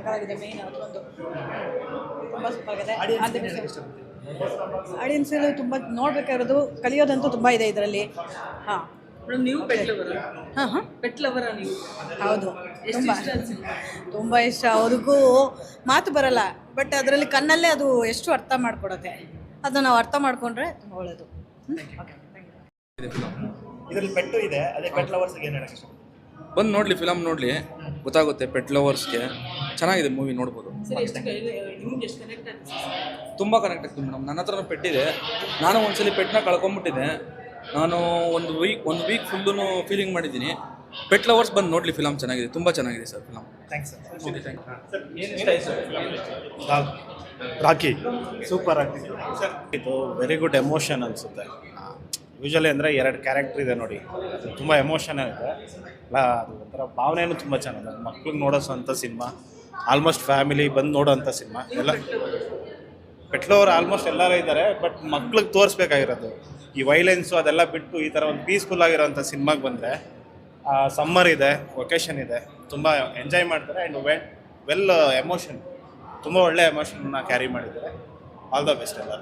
ಸಕ್ಕತ್ತಾಗಿದೆ. ಮೇನ್ ಅದೊಂದು ತುಂಬ ಸೂಪರ್ ಆಗಿದೆ. ಆಡಿಯನ್ಸ್ ಆಡಿಯನ್ಸಲ್ಲಿ ತುಂಬ ನೋಡಬೇಕಾಗಿರೋದು ಕಲಿಯೋದಂತೂ ತುಂಬ ಇದೆ ಇದರಲ್ಲಿ. ಹಾಂ ಮೇಡಮ್, ನೀವು ಪೆಟ್ ಲವರ? ಹಾಂ ಪೆಟ್ ಲವರ ನೀವು? ಹೌದು, ಎಷ್ಟು ತುಂಬ ಇಷ್ಟ ಅನ್ಸುತ್ತೆ? ತುಂಬ ಇಷ್ಟ. ಅವ್ರಿಗೂ ಮಾತು ಬರಲ್ಲ, ಬಟ್ ಅದರಲ್ಲಿ ಕಣ್ಣಲ್ಲೇ ಅದು ಎಷ್ಟು ಅರ್ಥ ಮಾಡಿಕೊಡುತ್ತೆ. ಅದನ್ನು ನಾವು ಅರ್ಥ ಮಾಡಿಕೊಂಡ್ರೆ ತುಂಬ ಒಳ್ಳೆಯದು. ಓಕೆ, ಇದರಲ್ಲಿ ಪೆಟ್ಟು ಇದೆ, ಅದೇ ಪೆಟ್ ಲವರ್ಸ್ಗೆ ಏನು ಹೇಳಕ್ಕೆ ಇಷ್ಟ? ಬಂದು ನೋಡಲಿ, ಫಿಲಮ್ ನೋಡಲಿ, ಗೊತ್ತಾಗುತ್ತೆ. ಪೆಟ್ ಲವರ್ಸ್ಗೆ ಚೆನ್ನಾಗಿದೆ ಮೂವಿ, ನೋಡ್ಬೋದು. ಸರ್, ನಿಮ್ಗೆ ಎಷ್ಟು ಕನೆಕ್ಟ್ ಆಗುತ್ತೆ? ತುಂಬ ಕನೆಕ್ಟ್ ಆಗ್ತೀನಿ ಮೇಡಮ್. ನನ್ನ ಹತ್ರನೂ ಪೆಟ್ಟಿದೆ. ನಾನು ಒಂದ್ಸಲಿ ಪೆಟ್ನ ಕಳ್ಕೊಂಬಿಟ್ಟಿದ್ದೆ. ನಾನು ಒಂದು ವೀಕ್ ಫುಲ್ಲು ಫೀಲಿಂಗ್ ಮಾಡಿದ್ದೀನಿ. ಪೆಟ್ ಲವರ್ಸ್ ಬಂದು ನೋಡಲಿ, ಫಿಲಮ್ ಚೆನ್ನಾಗಿದೆ, ತುಂಬ ಚೆನ್ನಾಗಿದೆ sir film. Thanks sir. Okay, thank you. ಏನು ಇಷ್ಟ ಆಯಿತು? ರಾಕಿ ಸೂಪರ್ ಆಗ್ತಿತ್ತು ಸರ್. ಇದು ವೆರಿ ಗುಡ್ ಎಮೋಷನ್ ಅನಿಸುತ್ತೆ. ಯೂಶಲಿ ಅಂದರೆ 2 ಕ್ಯಾರೆಕ್ಟರ್ ಇದೆ ನೋಡಿ, ಅದು ತುಂಬ ಎಮೋಷನ್ ಇದೆ ಅಲ್ಲ. ಅದು ಒಂಥರ ಭಾವನೆಯೂ ತುಂಬ ಚೆನ್ನಾಗಿದೆ. ಮಕ್ಳಿಗೆ ನೋಡೋಂಥ ಸಿನಿಮಾ, ಆಲ್ಮೋಸ್ಟ್ ಫ್ಯಾಮಿಲಿ ಬಂದು ನೋಡೋಂಥ ಸಿನಿಮಾ. ಎಲ್ಲ ಪೆಟ್ಲೋರು ಆಲ್ಮೋಸ್ಟ್ ಎಲ್ಲರೂ ಇದ್ದಾರೆ, ಬಟ್ ಮಕ್ಳಿಗೆ ತೋರಿಸ್ಬೇಕಾಗಿರೋದು ಈ ವೈಲೆನ್ಸು ಅದೆಲ್ಲ ಬಿಟ್ಟು ಈ ಥರ ಒಂದು ಪೀಸ್ಫುಲ್ ಆಗಿರೋಂಥ ಸಿನಿಮಾಗೆ ಬಂದರೆ, ಸಮ್ಮರ್ ಇದೆ, ವೊಕೇಶನ್ ಇದೆ, ತುಂಬ ಎಂಜಾಯ್ ಮಾಡ್ತಾರೆ. ಆ್ಯಂಡ್ ವೆಲ್ ಎಮೋಷನ್, ತುಂಬ ಒಳ್ಳೆ ಎಮೋಷನ್ನ ಕ್ಯಾರಿ ಮಾಡಿದ್ದಾರೆ. ಆಲ್ ದ ಬೆಸ್ಟ್ ಎಲ್ಲ.